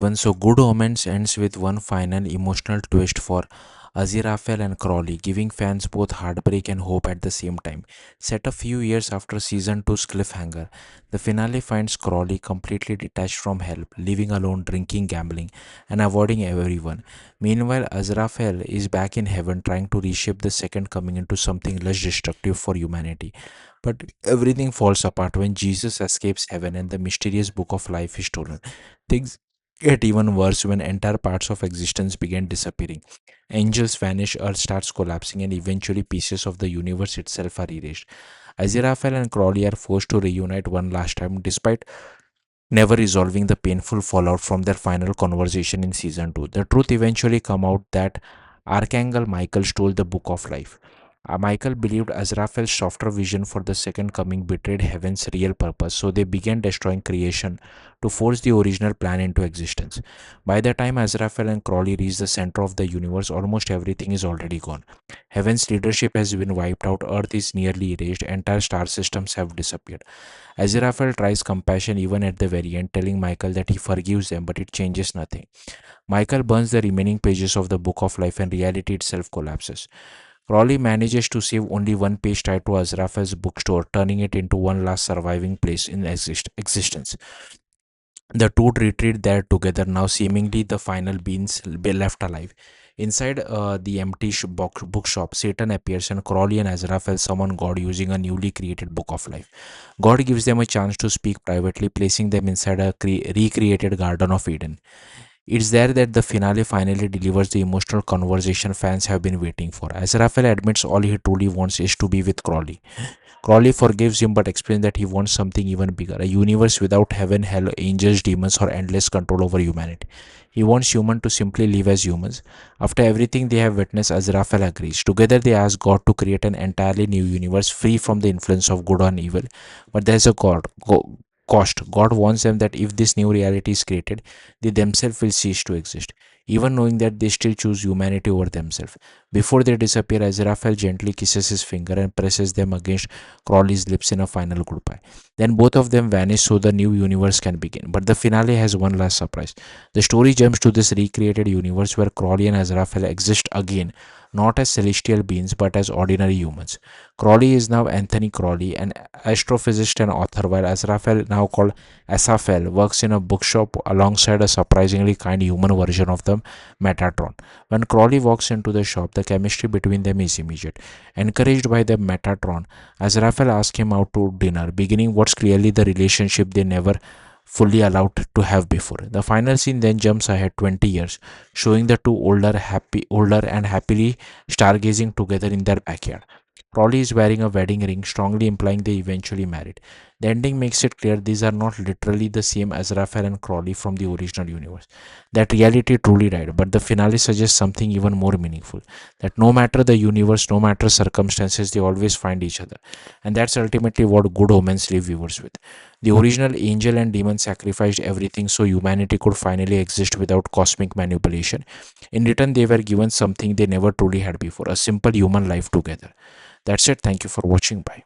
So Good Omens ends with one final emotional twist for Aziraphale and Crowley, giving fans both heartbreak and hope at the same time. Set a few years after season two's cliffhanger, the finale finds Crowley completely detached from help, living alone, drinking, gambling, and avoiding everyone. Meanwhile, Aziraphale is back in heaven trying to reshape the second coming into something less destructive for humanity. But everything falls apart when Jesus escapes heaven and the mysterious book of life is stolen. Things get even worse when entire parts of existence begin disappearing. Angels vanish, Earth starts collapsing, and eventually pieces of the universe itself are erased. Aziraphale and Crowley are forced to reunite one last time, despite never resolving the painful fallout from their final conversation in season 2. The truth eventually come out that Archangel Michael stole the book of life. Michael believed Azraphale's softer vision for the second coming betrayed heaven's real purpose, so they began destroying creation to force the original plan into existence. By the time Azraphale and Crowley reach the center of the universe, almost everything is already gone. Heaven's leadership has been wiped out, Earth is nearly erased, entire star systems have disappeared. Aziraphale tries compassion even at the very end, telling Michael that he forgives them, but it changes nothing. Michael burns the remaining pages of the Book of Life and reality itself collapses. Crowley manages to save only one page tied to Aziraphale's bookstore, turning it into one last surviving place in existence. The two retreat there together, now seemingly the final beings be left alive. Inside the empty bookshop, Satan appears and Crowley and Azraphale summon God using a newly created book of life. God gives them a chance to speak privately, placing them inside a recreated Garden of Eden. It's there that the finale finally delivers the emotional conversation fans have been waiting for. Azraphale admits all he truly wants is to be with Crowley. Crowley forgives him but explains that he wants something even bigger, a universe without heaven, hell, angels, demons, or endless control over humanity. He wants humans to simply live as humans. After everything they have witnessed, Azraphale agrees. Together they ask God to create an entirely new universe free from the influence of good and evil. But there's a cost. God warns them that if this new reality is created, they themselves will cease to exist, even knowing that they still choose humanity over themselves. Before they disappear, Aziraphale gently kisses his finger and presses them against Crowley's lips in a final goodbye. Then both of them vanish so the new universe can begin. But the finale has one last surprise. The story jumps to this recreated universe where Crowley and Aziraphale exist again, not as celestial beings but as ordinary humans. Crowley is now Anthony Crowley, an astrophysicist and author, while Aziraphale, now called Aziraphale, works in a bookshop alongside a surprisingly kind human version of the Metatron. When Crowley walks into the shop, the chemistry between them is immediate. Encouraged by the Metatron, Aziraphale asks him out to dinner, beginning what's clearly the relationship they never fully allowed to have before. The final scene then jumps ahead 20 years, showing the two older and happily stargazing together in their backyard. Crowley is wearing a wedding ring, strongly implying they eventually married. The ending makes it clear these are not literally the same as Raphael and Crowley from the original universe. That reality truly died, but the finale suggests something even more meaningful. That no matter the universe, no matter circumstances, they always find each other. And that's ultimately what Good Omens leave viewers with. The original angel and demon sacrificed everything so humanity could finally exist without cosmic manipulation. In return, they were given something they never truly had before, a simple human life together. That's it. Thank you for watching. Bye.